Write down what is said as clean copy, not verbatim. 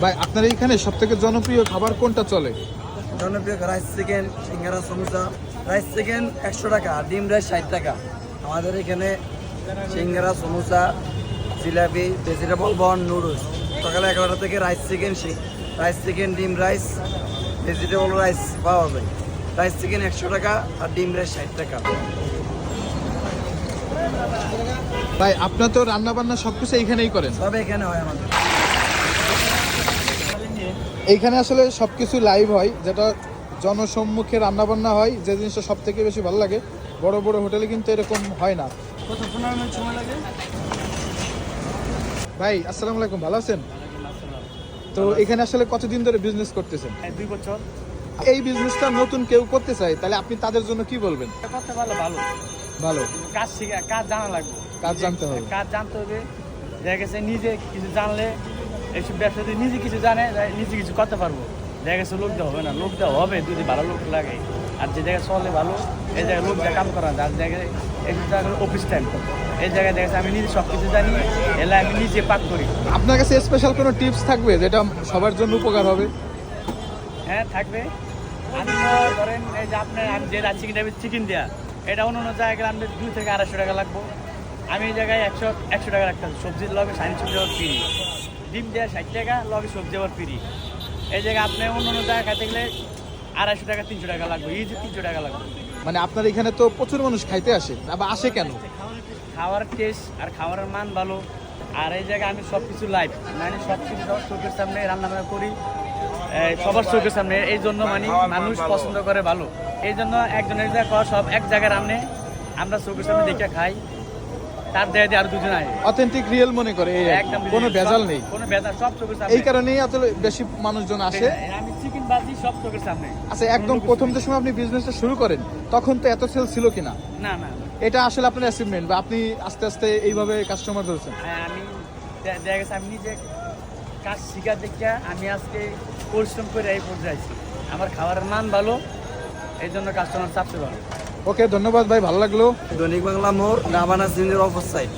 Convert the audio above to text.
ভাই আপনার এইখানে সবথেকে জনপ্রিয় খাবার কোনটা চলে? জনপ্রিয় rice chicken, singara, samosa. Rice chicken 100 টাকা, ডিম রাইস 60 টাকা। আমাদের এখানে সিঙ্গারা, সমোসা, জিলাপি, ভেজিটেবল বর্ন, নুডলস। সকালে 11টা থেকে রাইস চিকেন, ডিম রাইস, ভেজিটেবল রাইস পাওয়া যায়। রাইস চিকেন 100 টাকা আর ডিম রাইস 60 টাকা। ভাই আপনার তো রান্না বান্না সবকিছু এইখানেই করেন? সব এখানে হয় আমাদের। এইখানে আসলে সবকিছু লাইভ হয়, যেটা জনসম্মুখে রান্না বান্না হয়, যে জিনিসটা সব থেকে বেশি ভালো লাগে। বড় বড় হোটেলে কিন্তু এরকম হয় না। কত সময় লাগে? ভাই আসসালামু আলাইকুম, ভালো আছেন? তো এখানে আসলে কতদিন ধরে বিজনেস করতেছেন? 2 বছর। এই বিজনেসটা নতুন কেউ করতে চায়, তাহলে আপনি তাদের জন্য কি বলবেন? করতে পারলে ভালো। ভালো কাজ জানা লাগবে। কাজ জানতে হবে। কাজ জানতে হবে। দেখা গেছে নিজে কিছু জানলে, এইসব ব্যবসা যদি নিজে কিছু জানে, নিজে কিছু করতে পারবো। দেখা গেছে লোক দেওয়া হবে না, লোক দেওয়া হবে যদি ভালো লোক লাগে। আর যে জায়গায় চলে ভালো, এই জায়গায় লোক কাম করা যায়। আর জায়গায় এইসব জায়গায় অফিস টাইম, এই জায়গায় দেখা যাচ্ছে আমি নিজে সব কিছু জানি, এলে আমি নিজে পাক করি। আপনার কাছে স্পেশাল কোনো টিপস থাকবে যেটা সবার জন্য উপকার হবে? হ্যাঁ থাকবে। আমি তো ধরেন এই যে আপনার আমি যে চিকেন দেওয়া, এটা অন্য অন্য জায়গায় আমি 200 থেকে 250 টাকা লাগবো। আমি এই জায়গায় 100 টাকা রাখতাম। সবজির লগে 60 টাকা ফ্রি, ডিম দেওয়া 60 টাকা, লগে সবজি আবার ফ্রি। এই জায়গায় আপনি অন্য অন্য জায়গায় খাইতে গেলে 250 টাকা 300 টাকা লাগবে, এই যে 300 টাকা লাগবে। মানে আপনার এখানে তো প্রচুর মানুষ খাইতে আসে, আবার আসে কেন? খাওয়ার টেস্ট আর খাওয়ার মান ভালো। আর এই জায়গায় আমি সব কিছু লাইভ, মানে সব কিছু সবার চোখের সামনে রান্না করি, সবার চোখের সামনে। এই জন্য মানে মানুষ পছন্দ করে ভালো। এই জন্য একজনের জায়গায় সব এক জায়গায় আমরা চোখের সামনে দেখে খাই, তার দেয় দিয়ে আর দুজন আয় অথেন্টিক রিয়েল মনে করে, এই একদম কোনো ভেজাল নেই। কোনো ভেজাল, সব চোখের সামনে। এই কারণেই এত বেশি মানুষজন আসে। আমি চিকেন বাজি সব চোখের সামনে। আচ্ছা, একদম প্রথম যে সময় আপনি বিজনেসটা শুরু করেন, তখন তো এত সেল ছিল কিনা? না না, এটা আসলে আপনার অ্যাচিভমেন্ট, বা আপনি আস্তে আস্তে এইভাবে কাস্টমার ধরছেন? হ্যাঁ, আমি দেখা গেছে আমি নিজে কাজ শিখা দেখে আমি আজকে পরিশ্রম করে এই পর্যায়ে আছি। আমার খাবারের মান ভালো, এই জন্য কাস্টমার চাপতে ভালো। ওকে, ধন্যবাদ ভাই, ভালো লাগলো। দৈনিক বাংলা মোড়, নাবানা সিনের অফিস সাইড।